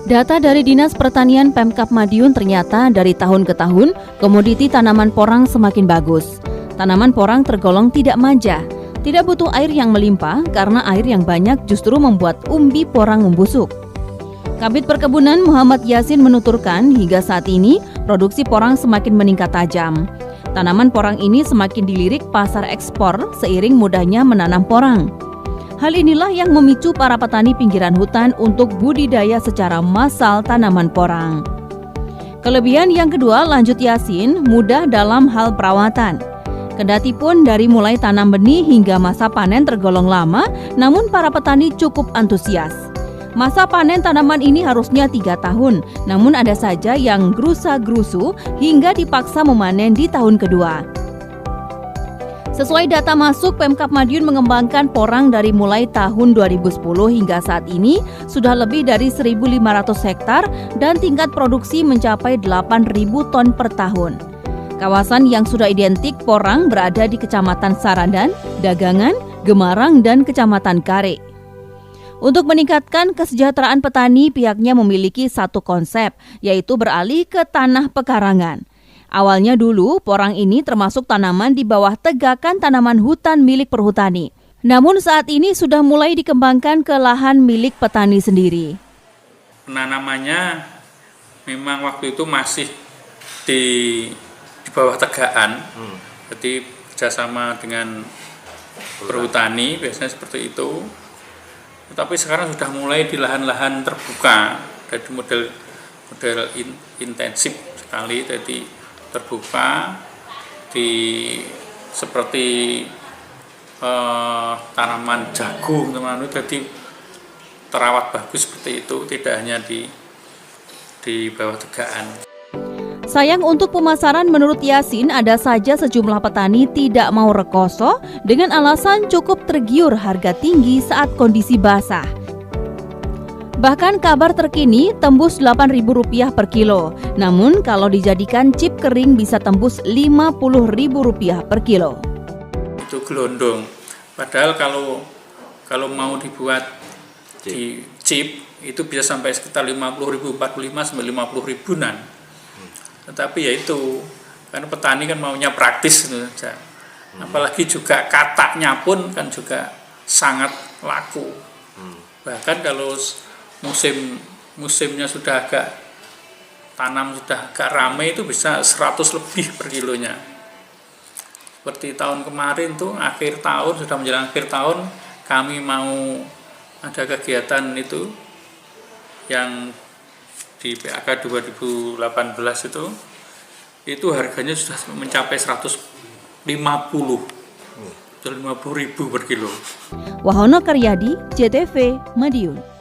Data dari Dinas Pertanian Pemkab Madiun ternyata dari tahun ke tahun, komoditi tanaman porang semakin bagus. Tanaman porang tergolong tidak manja, tidak butuh air yang melimpah karena air yang banyak justru membuat umbi porang membusuk. Kabid Perkebunan Muhammad Yasin menuturkan hingga saat ini produksi porang semakin meningkat tajam. Tanaman porang ini semakin dilirik pasar ekspor seiring mudahnya menanam porang. Hal inilah yang memicu para petani pinggiran hutan untuk budidaya secara massal tanaman porang. Kelebihan yang kedua, lanjut Yasin, mudah dalam hal perawatan. Kendati pun dari mulai tanam benih hingga masa panen tergolong lama, namun para petani cukup antusias. Masa panen tanaman ini harusnya 3 tahun, namun ada saja yang gerusa-gerusu hingga dipaksa memanen di tahun kedua. Sesuai data masuk, Pemkab Madiun mengembangkan porang dari mulai tahun 2010 hingga saat ini sudah lebih dari 1.500 hektar dan tingkat produksi mencapai 8.000 ton per tahun. Kawasan yang sudah identik porang berada di Kecamatan Saradan, Dagangan, Gemarang, dan Kecamatan Kare. Untuk meningkatkan kesejahteraan petani, pihaknya memiliki satu konsep, yaitu beralih ke tanah pekarangan. Awalnya dulu, porang ini termasuk tanaman di bawah tegakan tanaman hutan milik perhutani. Namun saat ini sudah mulai dikembangkan ke lahan milik petani sendiri. Penanamannya memang waktu itu masih di bawah tegakan, jadi kerjasama dengan perhutani, biasanya seperti itu. Tetapi sekarang sudah mulai di lahan-lahan terbuka, dari model intensif sekali, jadi terbuka di seperti tanaman jagung, teman-teman, jadi terawat bagus seperti itu, tidak hanya di bawah tegaan. Sayang untuk pemasaran, menurut Yasin ada saja sejumlah petani tidak mau rekoso dengan alasan cukup tergiur harga tinggi saat kondisi basah. Bahkan kabar terkini tembus Rp8.000 per kilo. Namun kalau dijadikan chip kering bisa tembus Rp50.000 per kilo. Itu gelondong. Padahal kalau mau dibuat di chip itu bisa sampai sekitar Rp50.000, Rp45.000 sampai Rp50.000-an. Tetapi ya itu, karena petani kan maunya praktis gitu saja. Apalagi juga kataknya pun kan juga sangat laku. Bahkan kalau musimnya sudah agak ramai itu bisa 100 lebih per kilonya. Seperti tahun kemarin tuh akhir tahun, sudah menjelang akhir tahun, kami mau ada kegiatan yang di PAK 2018 itu harganya sudah mencapai 150.000 per kilo. Wahono Karyadi, JTV, Madiun.